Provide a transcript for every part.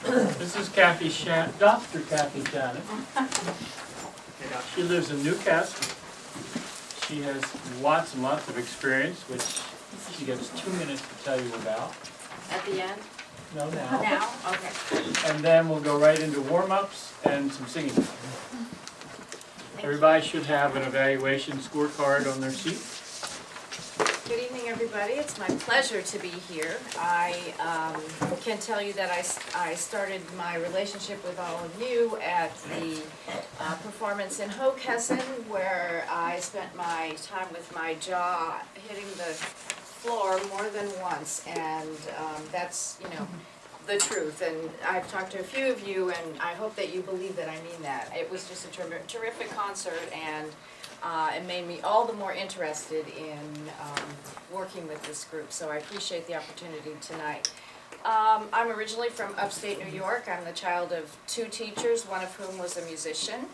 This is Kathy Shannon, Dr. Kathy Shannon. She lives in Newcastle. She has lots and lots of experience, which she gets 2 minutes to tell you about. At the end? No, now. Now? Okay. And then we'll go right into warm-ups and some singing. Everybody should have an evaluation scorecard on their seat. Good evening, everybody. It's my pleasure to be here. I can tell you that I started my relationship with all of you at the performance in Hockessin, where I spent my time with my jaw hitting the floor more than once, and that's, you know, the truth. And I've talked to a few of you, and I hope that you believe that I mean that. It was just a terrific concert, and it made me all the more interested in working with this group, so I appreciate the opportunity tonight. I'm originally from upstate New York. I'm the child of 2 teachers, one of whom was a musician,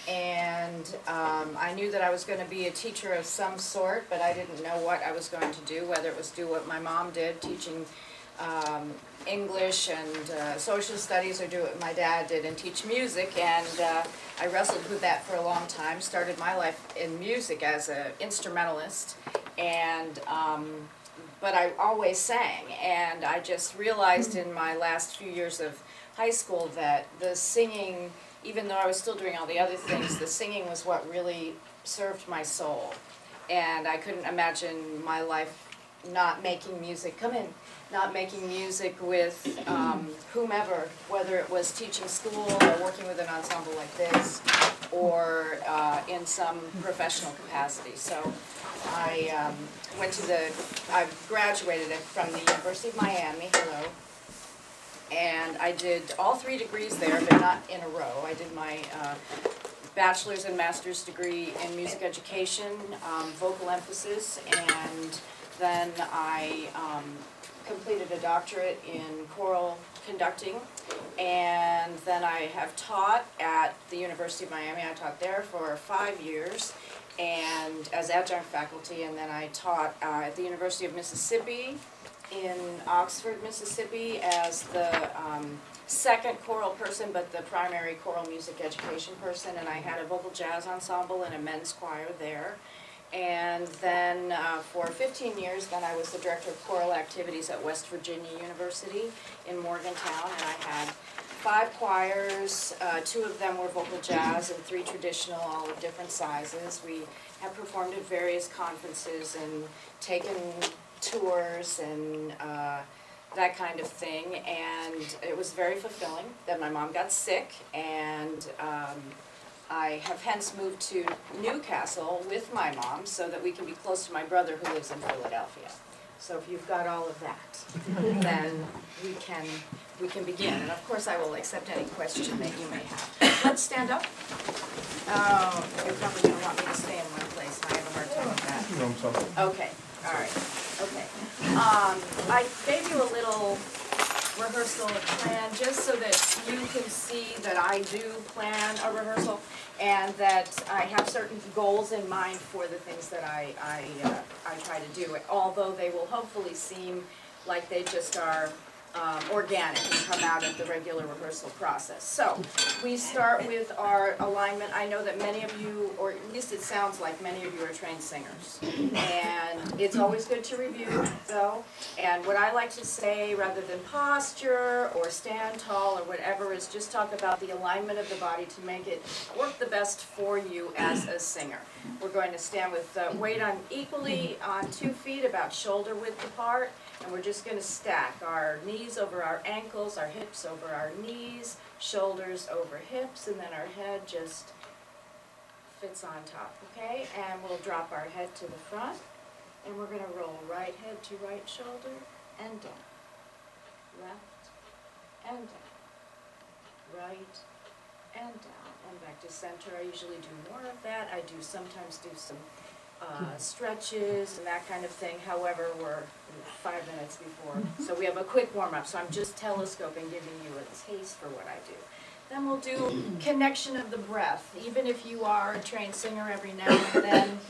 and I knew that I was going to be a teacher of some sort, but I didn't know what I was going to do, whether it was do what my mom did, teaching English and social studies, or do what my dad did and teach music. And I wrestled with that for a long time. Started my life in music as an instrumentalist, and but I always sang. And I just realized in my last few years of high school that the singing, even though I was still doing all the other things, the singing was what really served my soul. And I couldn't imagine my life not making music. Come in. Not making music with whomever, whether it was teaching school or working with an ensemble like this, or in some professional capacity. So I I graduated from the University of Miami, hello, and I did all 3 degrees there, but not in a row. I did my bachelor's and master's degree in music education, vocal emphasis, and then I completed a doctorate in choral conducting, and then I have taught at the University of Miami. I taught there for 5 years and as adjunct faculty, and then I taught at the University of Mississippi in Oxford, Mississippi as the second choral person, but the primary choral music education person, and I had a vocal jazz ensemble and a men's choir there. And then for 15 years, then I was the director of choral activities at West Virginia University in Morgantown, and I had 5 choirs. 2 of them were vocal jazz and 3 traditional, all of different sizes. We have performed at various conferences and taken tours and that kind of thing, and it was very fulfilling. Then my mom got sick, and I have hence moved to Newcastle with my mom so that we can be close to my brother who lives in Philadelphia. So if you've got all of that, then we can begin. And of course I will accept any question that you may have. Let's stand up. Oh, you're probably going to want me to stay in one place, and I have a hard time with that. Okay, all right, okay. I gave you a little rehearsal plan just so that you can see that I do plan a rehearsal and that I have certain goals in mind for the things that I try to do, although they will hopefully seem like they just are organic and come out of the regular rehearsal process. So we start with our alignment. I know that many of you, or at least it sounds like many of you, are trained singers, and it's always good to review though. And what I like to say, rather than posture or stand tall or whatever, is just talk about the alignment of the body to make it work the best for you as a singer. We're going to stand with weight on equally on 2 feet, about shoulder width apart. And we're just going to stack our knees over our ankles, our hips over our knees, shoulders over hips, and then our head just fits on top, okay? And we'll drop our head to the front, and we're going to roll right head to right shoulder, and down. Left, and down. Right, and down. And back to center. I usually do more of that. I do sometimes do some stretches and that kind of thing. However, we're 5 minutes before, so we have a quick warm-up. So I'm just telescoping, giving you a taste for what I do. Then we'll do connection of the breath. Even if you are a trained singer, every now and then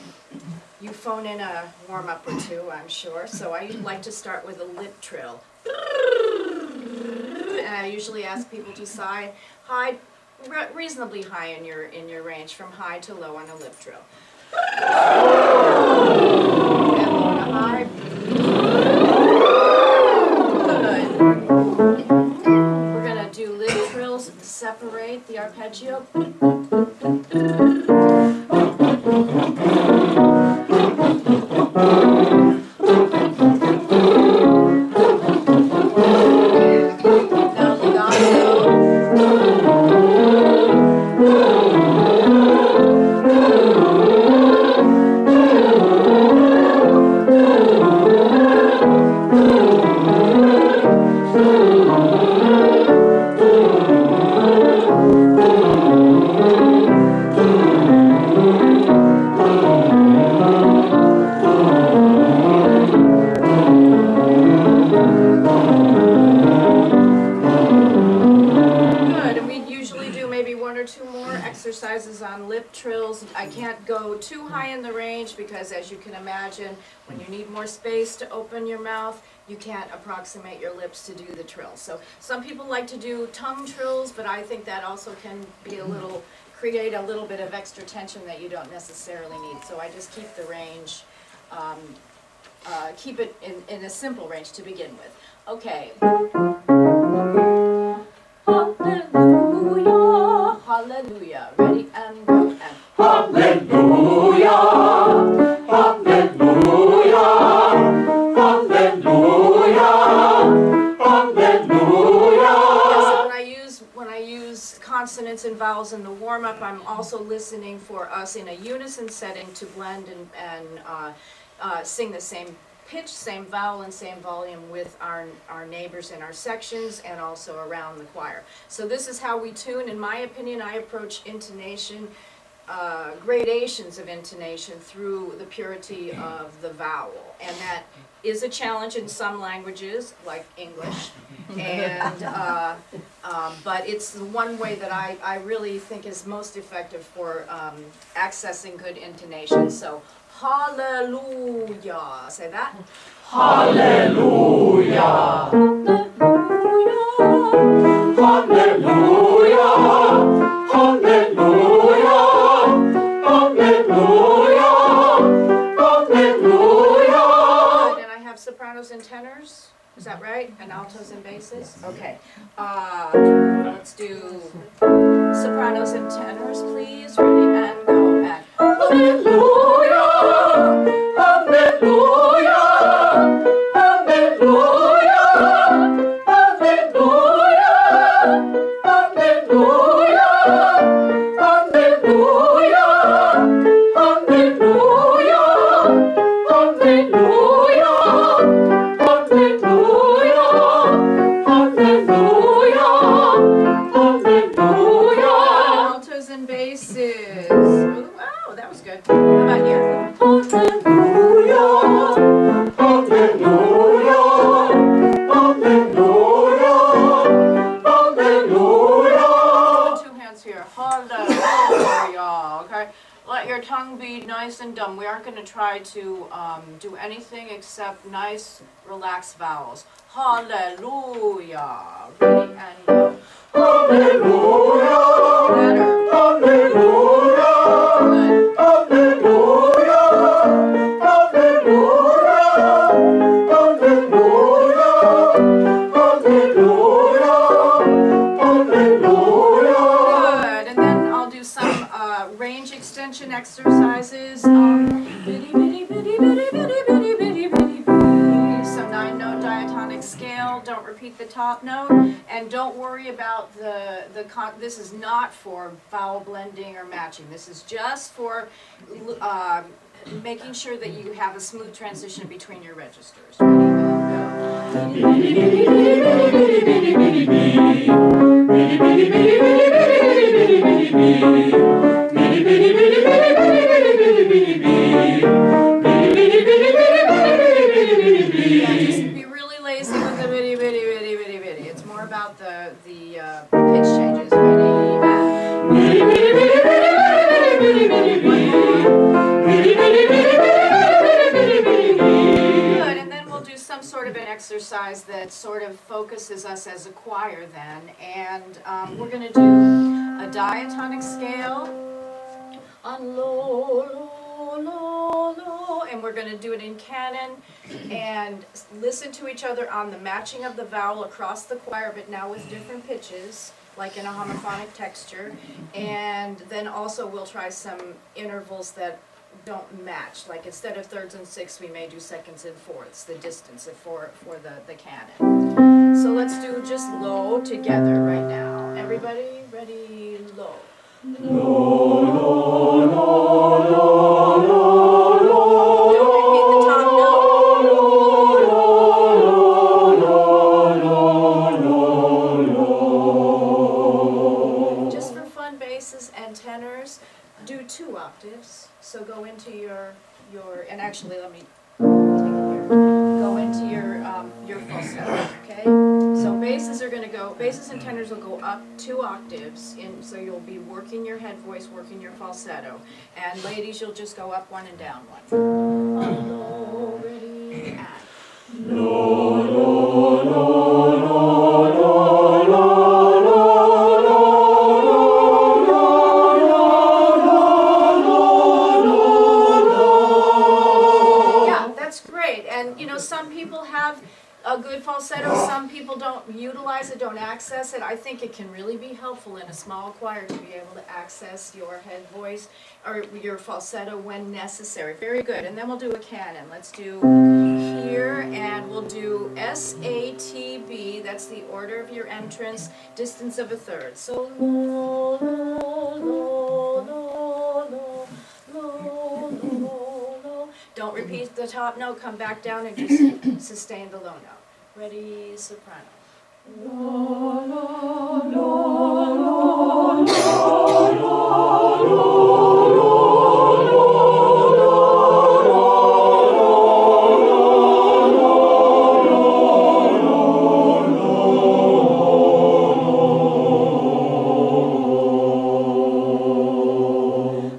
you phone in a warm-up or 2, I'm sure. So I like to start with a lip trill. and I usually ask people to sigh high, reasonably high in your range, from high to low on a lip trill. And low to high. Good. We're gonna do lip trills, separate the arpeggio. Now legato. Exercises on lip trills. I can't go too high in the range because, as you can imagine, when you need more space to open your mouth, you can't approximate your lips to do the trill. So some people like to do tongue trills, but I think that also can be create a little bit of extra tension that you don't necessarily need. So I just keep the range, keep it in a simple range to begin with. Okay. Hallelujah, hallelujah. Ready and go. And hallelujah, hallelujah, hallelujah, hallelujah. Yes, when I use consonants and vowels in the warm-up, I'm also listening for us in a unison setting to blend and sing the same pitch, same vowel, and same volume with our neighbors in our sections and also around the choir. So this is how we tune. In my opinion, I approach intonation, gradations of intonation through the purity of the vowel. And that is a challenge in some languages, like English. And but it's the one way that I really think is most effective for accessing good intonation. So hallelujah. Say that. Hallelujah. Hallelujah. Hallelujah. Hallelujah. Hallelujah. Good. And I have sopranos and tenors. Is that right? And altos and basses? Okay. Let's do sopranos and tenors, please. Ready and go. And hallelujah. Hallelujah. Hallelujah. Hallelujah. Hallelujah. Hallelujah. Hallelujah. Hallelujah. Hallelujah. Hallelujah. altos and basses. Oh, wow, that was good. How about here? Hallelujah. Hallelujah. Hallelujah. Hallelujah. Two hands here. Hallelujah. Okay. Let your tongue be nice and dumb. We aren't going to try to do anything except nice, relaxed vowels. Hallelujah. Ready and go. Hallelujah. Better. Hallelujah. Good. Hallelujah. Hallelujah. Hallelujah. Hallelujah. Hallelujah. Good. And then I'll do some range extension exercises. Bitty, bitty, bitty, bitty, bitty, bitty, bitty, bitty, bitty. So 9-note diatonic scale. Don't repeat the top note, and don't worry about this is not for vowel blending or matching. This is just for making sure that you have a smooth transition between your registers. Yeah, just be really lazy with the bitty, bitty, bitty, bitty, bitty. It's more about the pitch changes. Good, and then we'll do some some sort of an exercise that sort of focuses us as a choir then, and we're going to do a diatonic scale on lo, lo, lo, lo, and we're going to do it in canon, and listen to each other on the matching of the vowel across the choir, but now with different pitches, like in a homophonic texture, and then also we'll try some intervals that don't match, like instead of thirds and sixths, we may do seconds and fourths, the distance for the canon. So let's do just low together right now. Everybody ready? Low. Don't repeat the top note. Just for fun, basses and tenors, do 2 octaves. So go into your, and actually let me take it here. Go into your falsetto, okay? So basses and tenors will go up 2 octaves, so you'll be working your head voice, working your falsetto. And ladies, you'll just go up 1 and down 1. Low, ready, and. Some people have a good falsetto, some people don't utilize it, don't access it. I think it can really be helpful in a small choir to be able to access your head voice or your falsetto when necessary. Very good. And then we'll do a canon. Let's do here, and we'll do S-A-T-B. That's the order of your entrance, distance of a third. So lo, lo, lo, lo, lo, lo, lo, lo. Don't repeat the top note, come back down and just sustain the low note. Ready, soprano. Lo, lo, lo, lo,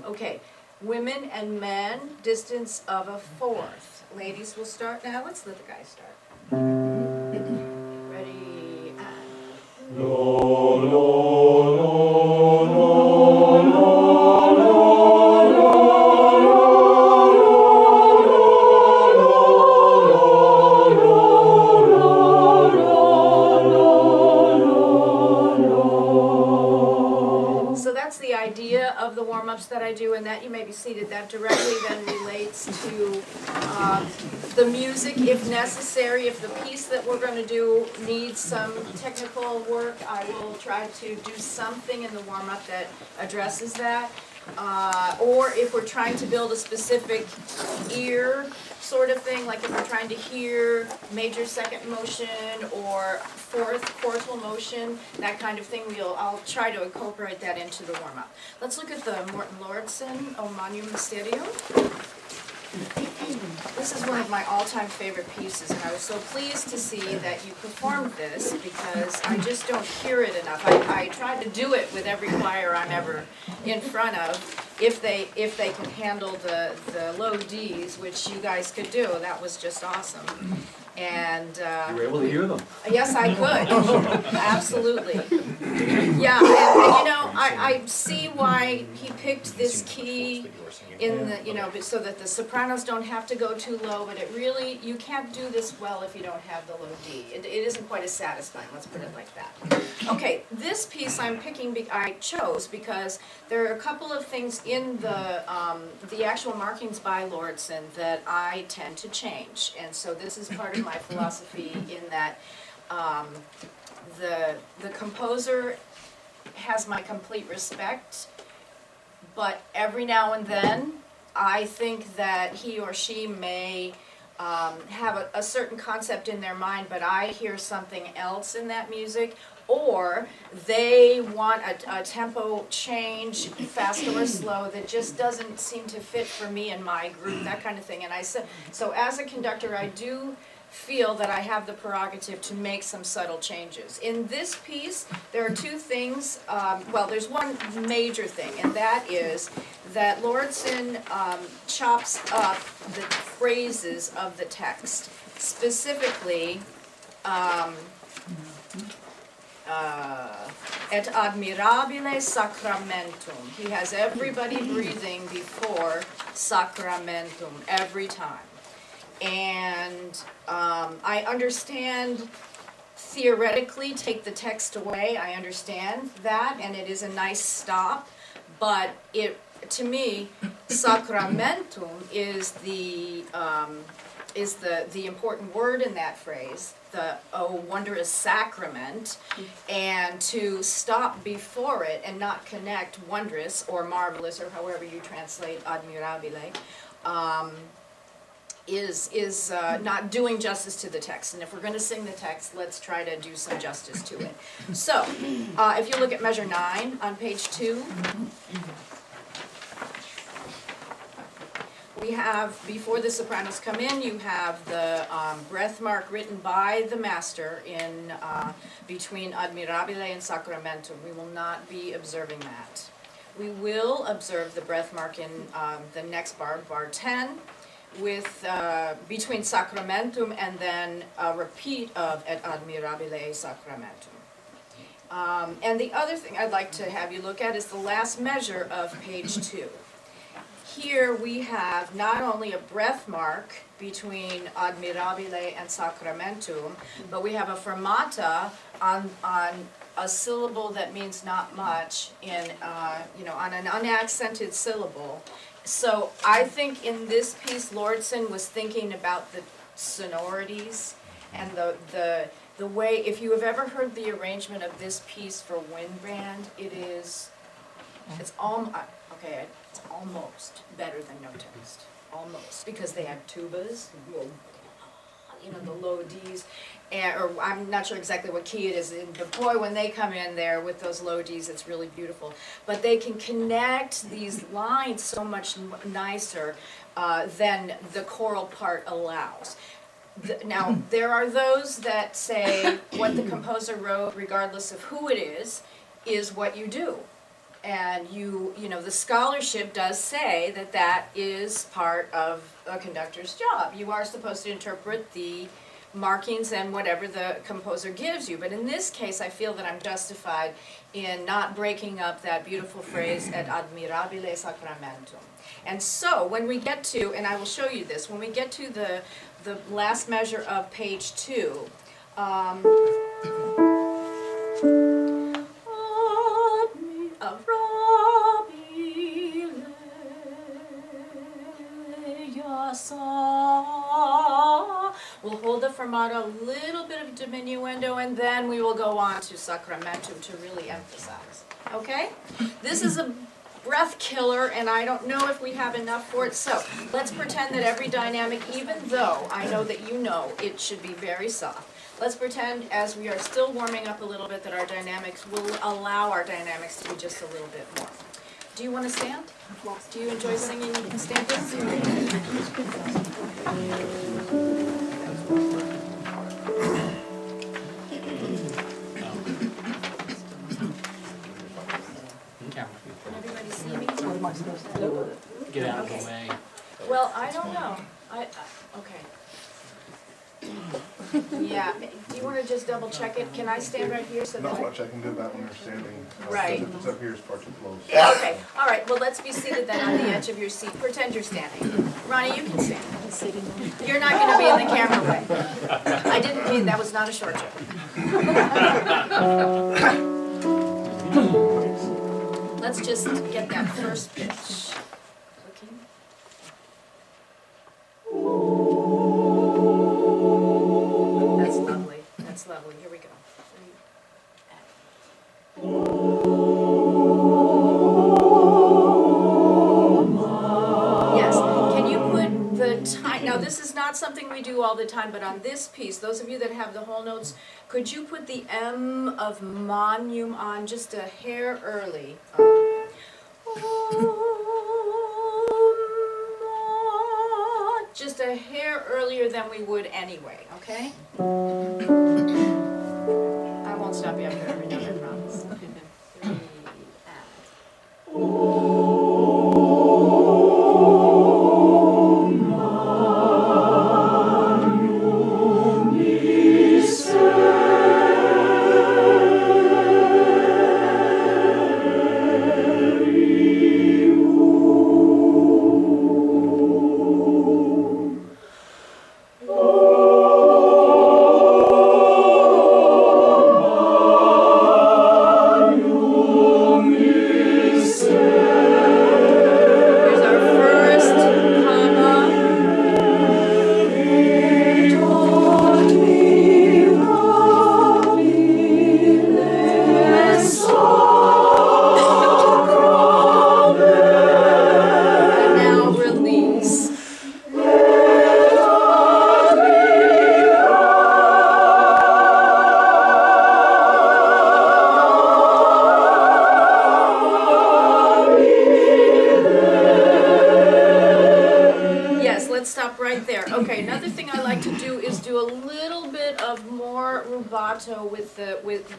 okay, women and men, distance of a fourth. Ladies will start now. Let's let the guys start. Ready, and. Lo, lo, lo, lo, lo, So that's the idea of the warm-ups that I do, and that you may be seated. That directly then relates to the music, if necessary. If the piece that we're going to do needs some technical work, I will try to do something in the warm-up that addresses that. Or if we're trying to build a specific ear sort of thing, like if we're trying to hear major second motion or fourth quartal motion, that kind of thing, I'll try to incorporate that into the warm-up. Let's look at the Morton Lauritsen O Magnum Stereo. This is one of my all-time favorite pieces, and I was so pleased to see that you performed this because I just don't hear it enough. I try to do it with every choir I'm ever in front of, if they can handle the low Ds, which you guys could do. That was just awesome. And You were able to hear them. yes, I could. Absolutely. Yeah, and you know, I see why he picked this key in the, you know, so that the sopranos don't have to go too low, but it really, you can't do this well if you don't have the low D. It isn't quite as satisfying, let's put it like that. Okay, this piece I chose because there are a couple of things in the actual markings by Lauritsen that I tend to change, and so this is part of my philosophy in that the composer has my complete respect, but every now and then I think that he or she may have a certain concept in their mind, but I hear something else in that music, or they want a tempo change, fast or slow, that just doesn't seem to fit for me and my group, that kind of thing. And I said, so as a conductor, I do feel that I have the prerogative to make some subtle changes. In this piece, there are two things, well, there's one major thing, and that is that Lauritsen chops up the phrases of the text, specifically, et admirabile sacramentum. He has everybody breathing before sacramentum every time. And I understand, theoretically, take the text away, I understand that, and it is a nice stop, but to me, sacramentum is the important word in that phrase, the oh wondrous sacrament, and to stop before it and not connect wondrous or marvelous or however you translate admirabile, is not doing justice to the text. And if we're going to sing the text, let's try to do some justice to it. So, if you look at measure 9 on page 2, we have, before the sopranos come in, you have the breath mark written by the master in between admirabile and sacramentum. We will not be observing that. We will observe the breath mark in the next bar, bar 10, with between sacramentum and then a repeat of et admirabile sacramentum. And the other thing I'd like to have you look at is the last measure of page 2. Here we have not only a breath mark between admirabile and sacramentum, but we have a fermata on a syllable that means not much in, on an unaccented syllable. So I think in this piece, Lauritsen was thinking about the sonorities and the way, if you have ever heard the arrangement of this piece for wind band, it's almost better than no text, almost, because they have tubas, the low Ds, or I'm not sure exactly what key it is, but boy, when they come in there with those low Ds, it's really beautiful. But they can connect these lines so much nicer than the choral part allows. Now, there are those that say what the composer wrote, regardless of who it is what you do. And the scholarship does say that that is part of a conductor's job. You are supposed to interpret the markings and whatever the composer gives you. But in this case, I feel that I'm justified in not breaking up that beautiful phrase, et admirabile sacramentum. And so, when we get to, and I will show you this, when we get to the last measure of page 2, we'll hold the fermata, a little bit of diminuendo, and then we will go on to sacramentum to really emphasize. Okay? This is a breath killer, and I don't know if we have enough for it, so let's pretend that every dynamic, even though I know that you know it should be very soft, let's pretend, as we are still warming up a little bit, that our dynamics will allow our dynamics to be just a little bit more. Do you want to stand? Do you enjoy singing standing? Can everybody see me? Get out of the way. Well, I don't know. Okay. Yeah, do you want to just double check it? Can I stand right here so that? Not much I can do about when you're standing. Right. If it's up here, it's far too close. Okay, all right, well, let's be seated then on the edge of your seat. Pretend you're standing. Ronnie, you can stand. You're not going to be in the camera way. I didn't mean, that was not a short joke. Let's just get that first pitch. Clicking. That's lovely. That's lovely. Here we go. Yes. Can you put the time? now this is not something we do all the time, but on this piece, those of you that have the whole notes, could you put the M of monum on just a hair early? Just a hair earlier than we would anyway, okay? I won't stop you after every note, I promise. 3 and...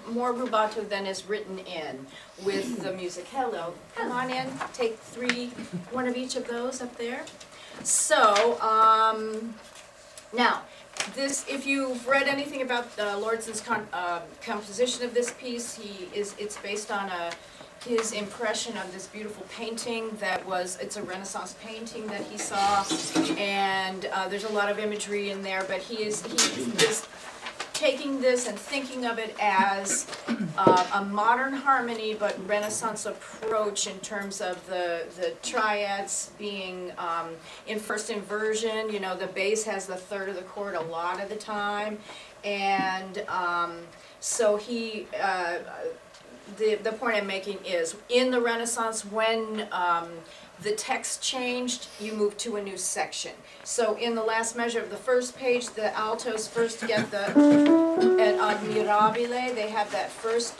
more rubato than is written in with the music. Hello, come on in, take 3, one of each of those up there. So, now, this, if you've read anything about Lordson's composition of this piece, it's based on his impression of this beautiful painting that was, it's a Renaissance painting that he saw, and there's a lot of imagery in there, but he is taking this and thinking of it as a modern harmony but Renaissance approach in terms of the triads being in first inversion. You know, the bass has the third of the chord a lot of the time, and so he the point I'm making is in the Renaissance, when the text changed, you moved to a new section. So in the last measure of the first page, the altos first get the admirabile, they have that first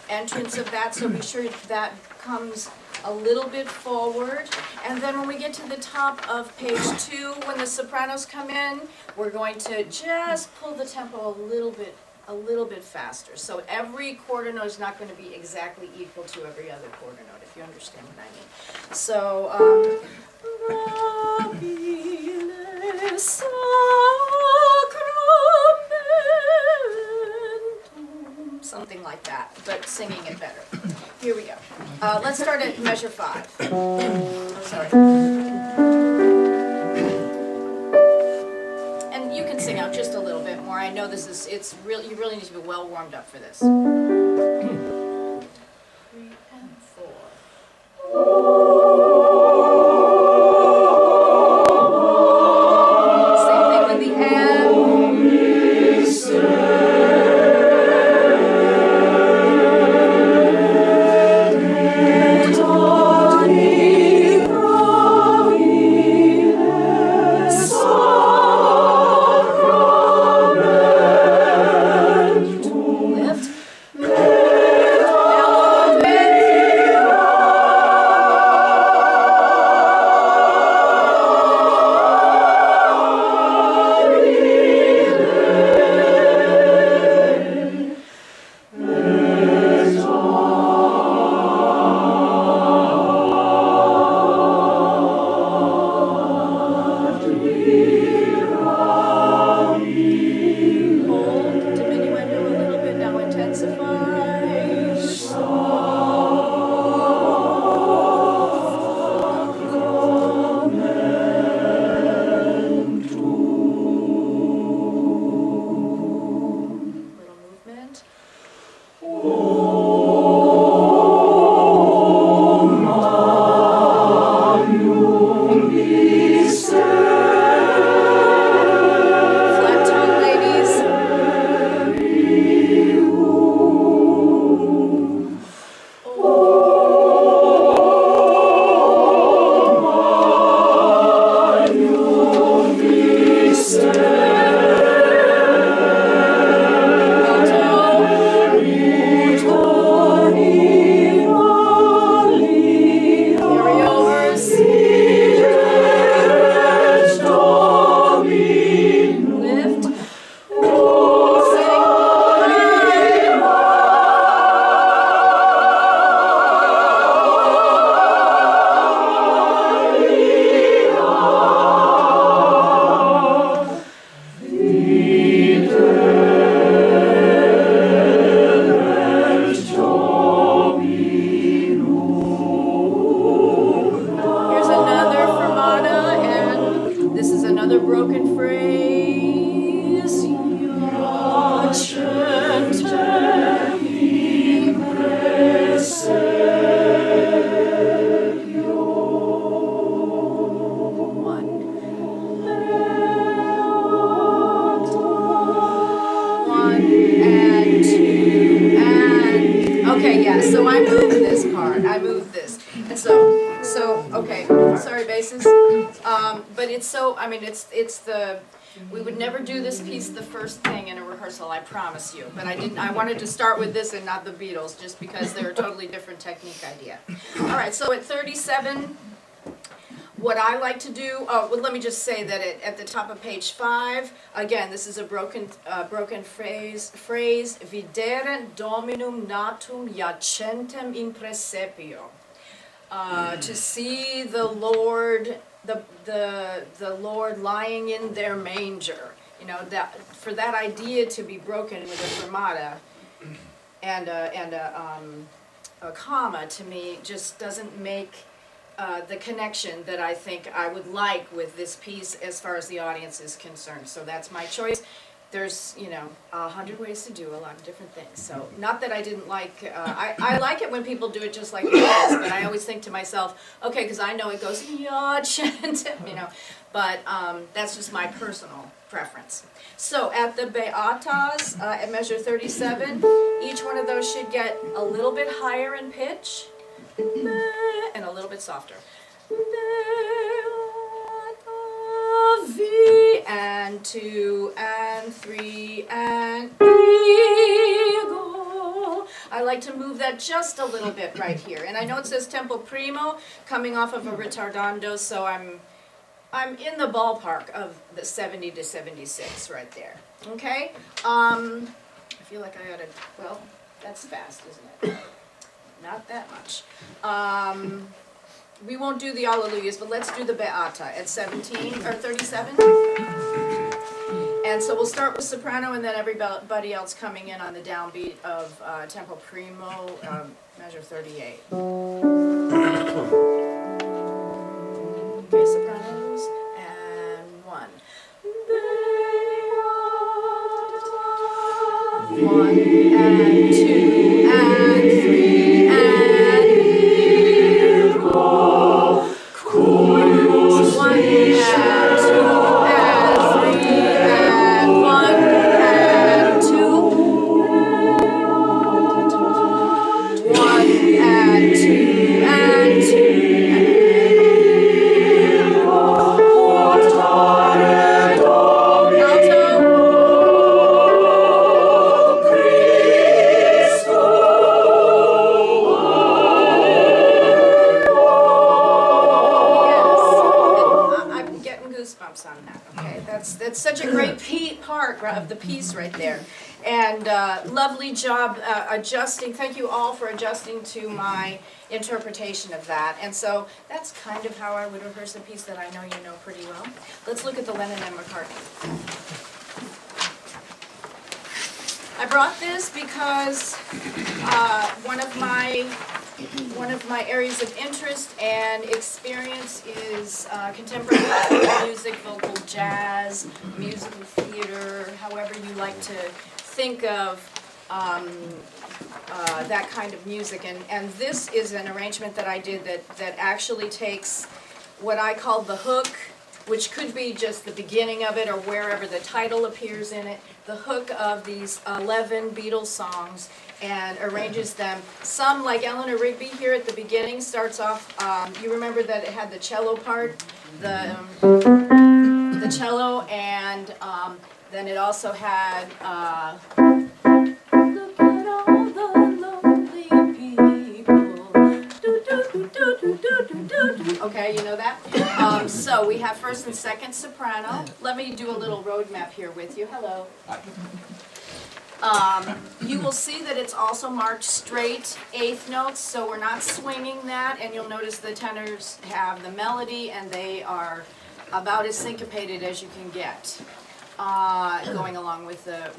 entrance of that, so be sure that comes a little bit forward. And then when we get to the top of page 2, when the sopranos come in, we're going to just pull the tempo a little bit faster. So every quarter note is not going to be exactly equal to every other quarter note, if you understand what I mean. So, something like that, but singing it better. Here we go. Let's start at measure 5. Oh, sorry. And you can sing out just a little bit more. I know this is, you really need to be well warmed up for this. 3 and 4. Same thing with the M. Lift. another broken phrase. Okay, yeah, so I moved this part, I moved this. And so, okay, sorry basses. But it's so, I mean, it's the, we would never do this piece the first thing in a rehearsal, I promise you. But I wanted to start with this and not the Beatles, just because they're a totally different technique idea. All right, so at 37, what I like to do, well, let me just say that at the top of page 5, again, this is a broken phrase, videre dominum natum iacentem in praesepio. To see the Lord, the Lord lying in their manger. You know, that for that idea to be broken with a fermata and a comma, to me just doesn't make the connection that I think I would like with this piece as far as the audience is concerned. So that's my choice. There's, you know, 100 ways to do a lot of different things. So not that I didn't like, I like it when people do it just like this, but I always think to myself, okay, because I know it goes, you know, but that's just my personal preference. So at the beatas, at measure 37, each one of those should get a little bit higher in pitch and a little bit softer. V and 2 and 3 and ego. I like to move that just a little bit right here. And I know it says tempo primo coming off of a ritardando, so I'm in the ballpark of the 70 to 76 right there. Okay? I feel like I ought to, well, that's fast, isn't it? Not that much. We won't do the Alleluias, but let's do the Beata at 17 or 37. And so we'll start with soprano and then everybody else coming in on the downbeat of tempo primo, measure 38. Okay, sopranos, and 1. 1 and 2 and 3 and chorus. 1 and 2 and 3 and 1 and 2. 1 and 2 and 2 on that, okay? That's such a great part of the piece right there. And lovely job adjusting. Thank you all for adjusting to my interpretation of that. And so that's kind of how I would rehearse a piece that I know you know pretty well. Let's look at the Lennon and McCartney. I brought this because one of my areas of interest and experience is contemporary music, vocal jazz, musical theater, however you like to think of that kind of music. And this is an arrangement that I did that actually takes what I call the hook, which could be just the beginning of it or wherever the title appears in it, the hook of these 11 Beatles songs, and arranges them. Some, like Eleanor Rigby here at the beginning, starts off, you remember that it had the cello part, the cello, and then it also had, look at all the lonely people, okay, you know that? So we have first and second soprano. Let me do a little road map here with you. Hello. You will see that it's also marked straight eighth notes, so we're not swinging that, and you'll notice the tenors have the melody, and they are about as syncopated as you can get, going along with the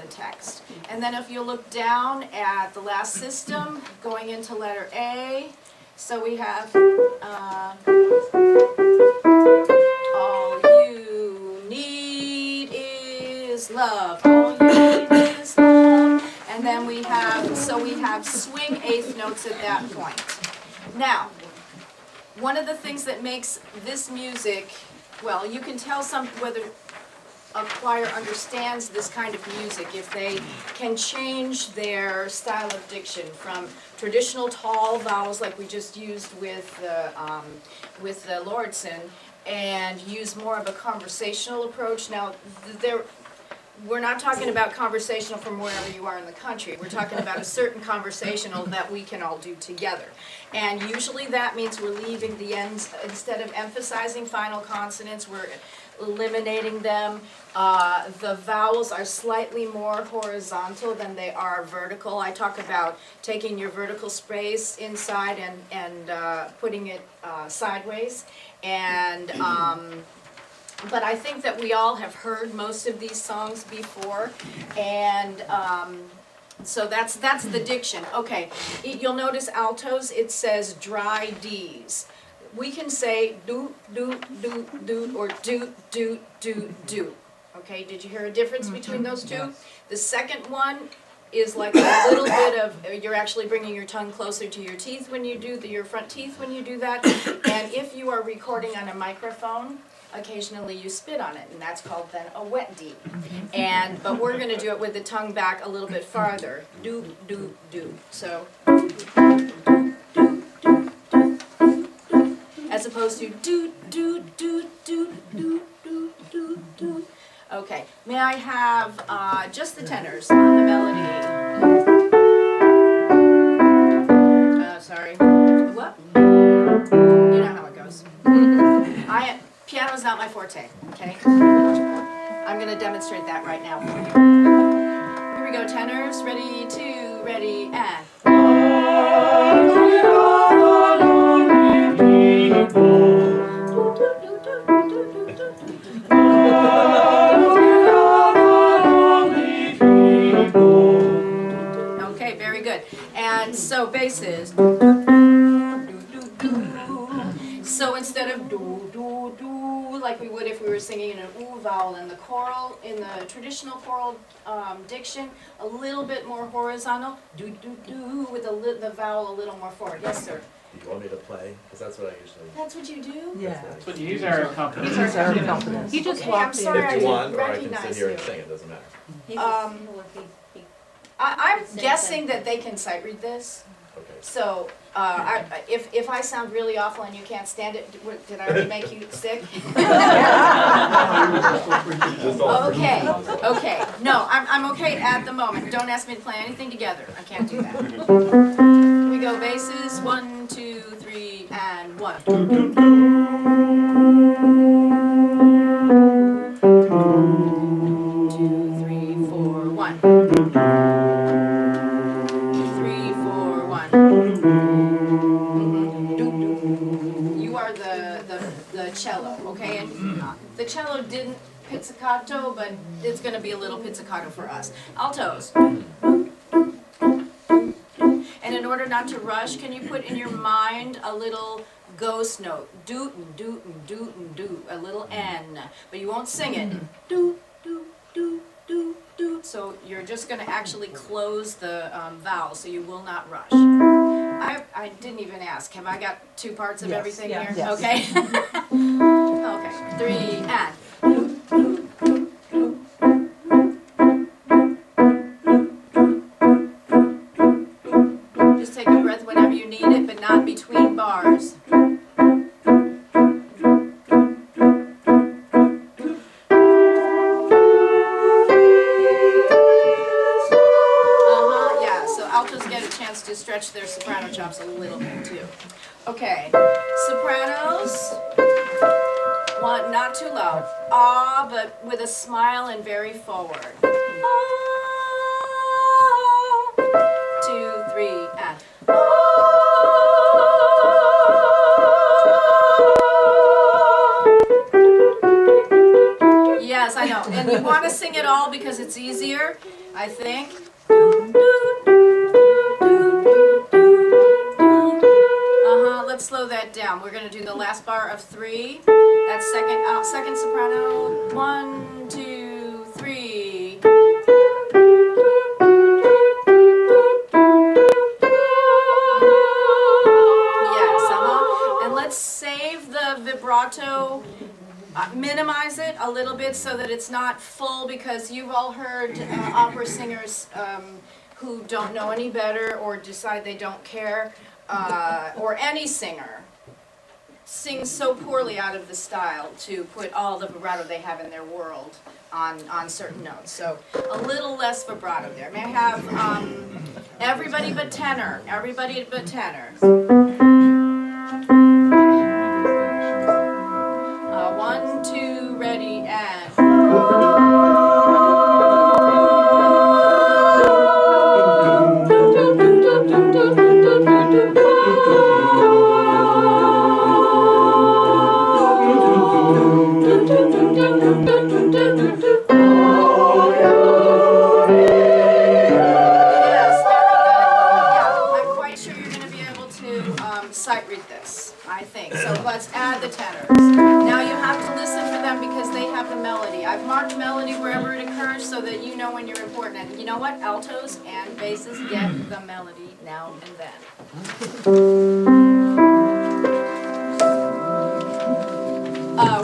text. And then if you look down at the last system, going into letter A, so we have all you is love, all you need is love. And then we have swing eighth notes at that point. Now, one of the things that makes this music, well, you can tell whether a choir understands this kind of music if they can change their style of diction from traditional tall vowels like we just used with the Lordson, and use more of a conversational approach. Now, we're not talking about conversational from wherever you are in the country. We're talking about a certain conversational that we can all do together. And usually that means we're leaving the ends, instead of emphasizing final consonants, we're eliminating them. The vowels are slightly more horizontal than they are vertical. I talk about taking your vertical space inside and putting it sideways. And but I think that we all have heard most of these songs before, and so that's the diction. Okay, you'll notice altos, it says dry Ds. We can say do, do, do, do, or do, do, do, do. Okay, did you hear a difference between those two? Yes. The second one is like a little bit of, you're actually bringing your tongue closer to your teeth when you do, your front teeth when you do that. And if you are recording on a microphone, occasionally you spit on it, and that's called then a wet D. But we're going to do it with the tongue back a little bit farther. Do, do, do. So, as opposed to do, do, do, do, do, do, do, do. Okay, may I have just the tenors on the melody? Sorry. What? You know how it goes. Piano's not my forte, okay? I'm going to demonstrate that right now for you. Here we go, tenors. Ready, two, ready, and. Okay, very good. And so basses. So instead of do, do, do, like we would if we were singing in an oo vowel in the choral, in the traditional choral diction, a little bit more horizontal, do, do, do, with the vowel a little more forward. Yes, sir? Do you want me to play? Because that's what I usually. That's what you do? Yeah. But he's our accompanist. He's our accompanist. He just Okay, I'm walked in. sorry, I If you didn't want, or I can recognize sit here and you. sing. It doesn't matter. I'm guessing that they can sight read this. Okay. So, if I sound really awful and you can't stand it, did I already make you sick? Okay, okay. No, I'm okay at the moment. Don't ask me to play anything together. I can't do that. Here we go, basses. 1, 2, 3, and 1. 2, 3, 4, 1. 3, 4, 1. You are the cello, okay? And the cello didn't pizzicato, but it's going to be a little pizzicato for us. Altos. And in order not to rush, can you put in your mind a little ghost note? Doot and doot and doot and doot. A little N. But you won't sing it. Doot, doot, doot, doot, doot. So you're just going to actually close the vowel, so you will not rush. I didn't even ask. Have I got two parts of Yes. everything Yeah. here? Yes. Okay. Okay. 3 and. Just take a breath whenever you need it, but not between bars. Yeah, so altos get a chance to stretch their soprano chops a little bit too. Okay, sopranos, one, not too loud. Ah, but with a smile and very forward. Ah, 2, 3, and. Yes, I know. And you want to sing it all because it's easier, I think. Let's slow that down. We're going to do the last bar of 3. That's second soprano. 1, 2, 3. minimize it a little bit so that it's not full, because you've all heard opera singers who don't know any better or decide they don't care, or any singer sings so poorly out of the style to put all the vibrato they have in their world on certain notes. So a little less vibrato there. May I have everybody but tenor, everybody but tenor. 1, 2, ready, and... sight read this, I think. So let's add the tenors. Now you have to listen for them because they have the melody. I've marked melody wherever it occurs so that you know when you're important. And you know what? Altos and basses get the melody now and then.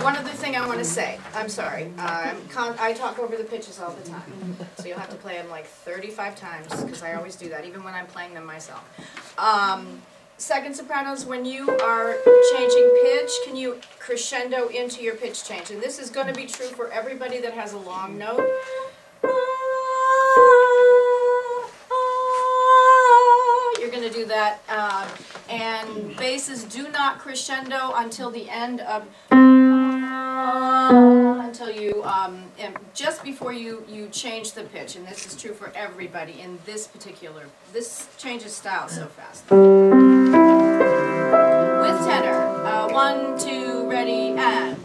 One other thing I want to say. I'm sorry. I talk over the pitches all the time. So you'll have to play them like 35 times because I always do that, even when I'm playing them myself. Second sopranos, when you are changing pitch, can you crescendo into your pitch change? And this is going to be true for everybody that has a long note. You're going to do that. And basses do not crescendo until the end of... until you, just before you change the pitch. And this is true for everybody in this particular... This changes style so fast. With tenor, 1, 2, ready, and.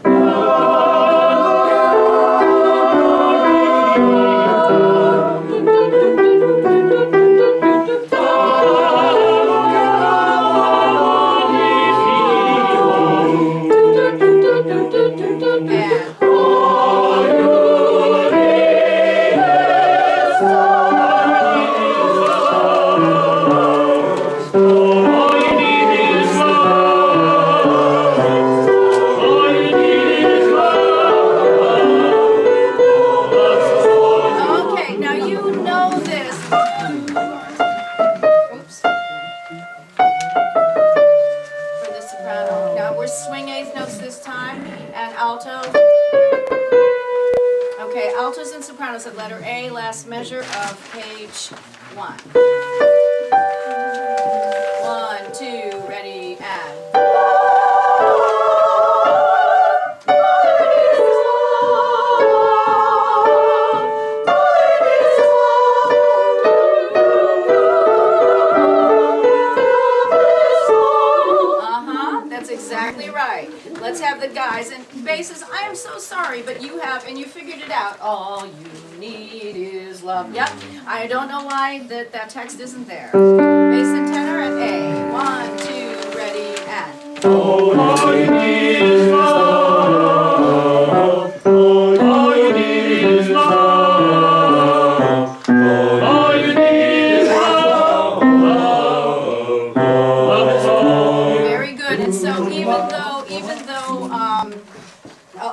Altos and sopranos at letter A, last measure of page 1. 1, 2, ready, and. That's exactly right. Let's have the guys and basses. I am so sorry, but you have, and you figured it out. All you need is love. Yep. I don't know why that text isn't there. Bass and tenor at A. 1, 2, ready, and. All you need is love. All you need is love. All you need is love. Love is all. Very good. And so even though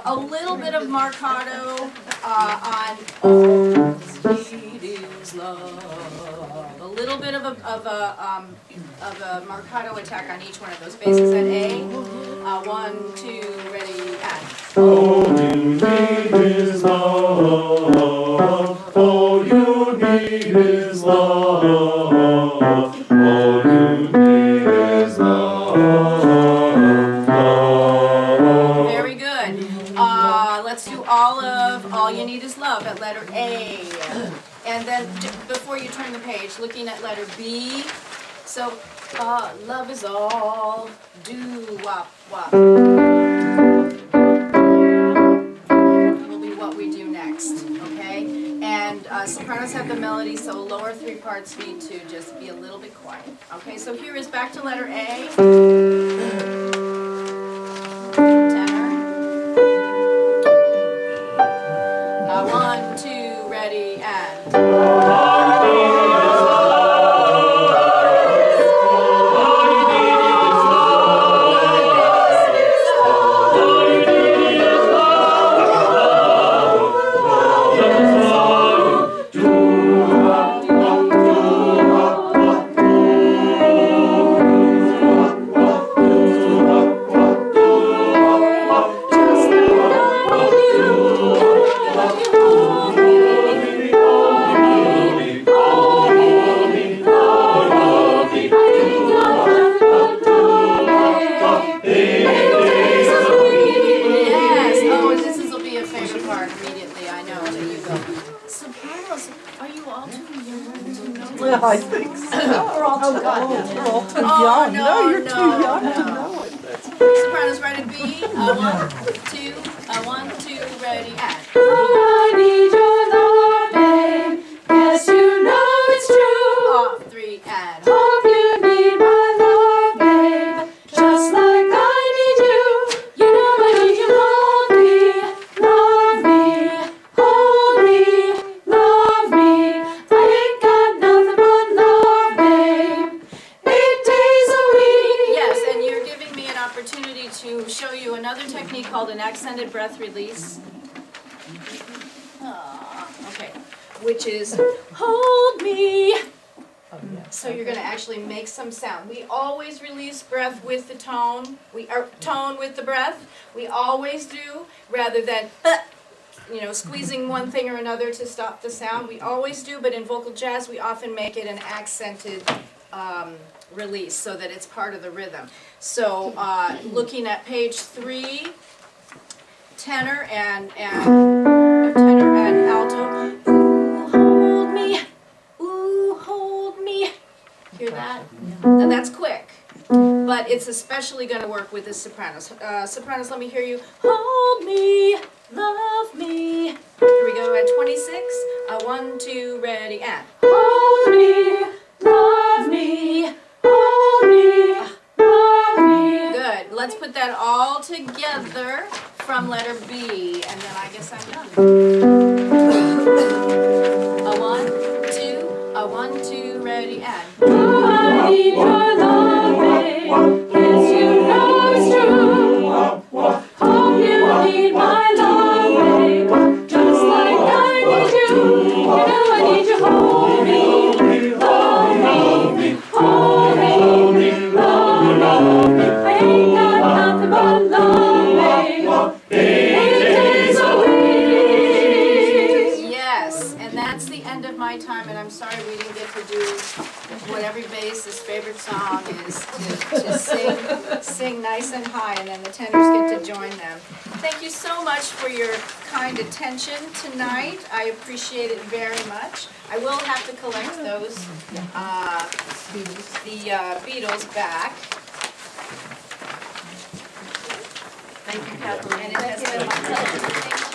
a little bit of marcato on all you need is love. A little bit of a marcato attack on each one of those basses at A. 1, 2, ready, and. All you need is love. All you need is love. All you need is love. Very good. Let's do all you need is love at letter A. And then before you turn the page, looking at letter B. So, love is all, do wop wop. Will be what we do next, okay? And sopranos have the melody, so lower 3 parts need to just be a little bit quiet. Okay, so here is back to letter A. Tenor. 1, 2, ready, and. All you need is love. immediately, I know that you go, sopranos, are you all too young to know this? Well, I think so. We're all too We're all too Oh, young. no, No, you're no, too young to no. know it. Sopranos, ready, B, 1, 2, 1, 2, ready, and. I need your love, babe. Yes, you know it's true. Off, 3, and. Hope you need my love, babe. Just like I need you. You know I need you. Hold me, love me, hold me, love me. I ain't got nothing but love, babe. 8 days a week. Yes, and you're giving me an opportunity to show you another technique called an accented breath release. Okay, which is hold me. So you're going to actually make some sound. We always release breath with the tone. We are tone with the breath. We always do, rather than squeezing one thing or another to stop the sound. We always do, but in vocal jazz, we often make it an accented release so that it's part of the rhythm. So looking at page 3, tenor and alto. Ooh, hold me. Ooh, hold me. Hear that? And that's quick. But it's especially going to work with the sopranos. Sopranos, let me hear you. Hold me, love me. Here we go at 26. 1, 2, ready, and. Hold me, love me, hold me, love me. Good. Let's put that all together from letter B, and then I guess I'm done. 1, 2, 1, 2, ready, and. I need your love, babe. Yes, you know it's true. Hope you need my love, babe. Just like I need you. You know I need you. Hold me, love me, hold me, love me. I ain't got nothing but love, babe. 8 days a week. Yes, and that's the end of my time, and I'm sorry we didn't get to do what every bassist's favorite song is, to sing nice and high, and then the tenors get to join them. Thank you so much for your kind attention tonight. I appreciate it very much. I will have to collect those, the Beatles back. Thank you, Kathleen. And it has been my pleasure. Thank you.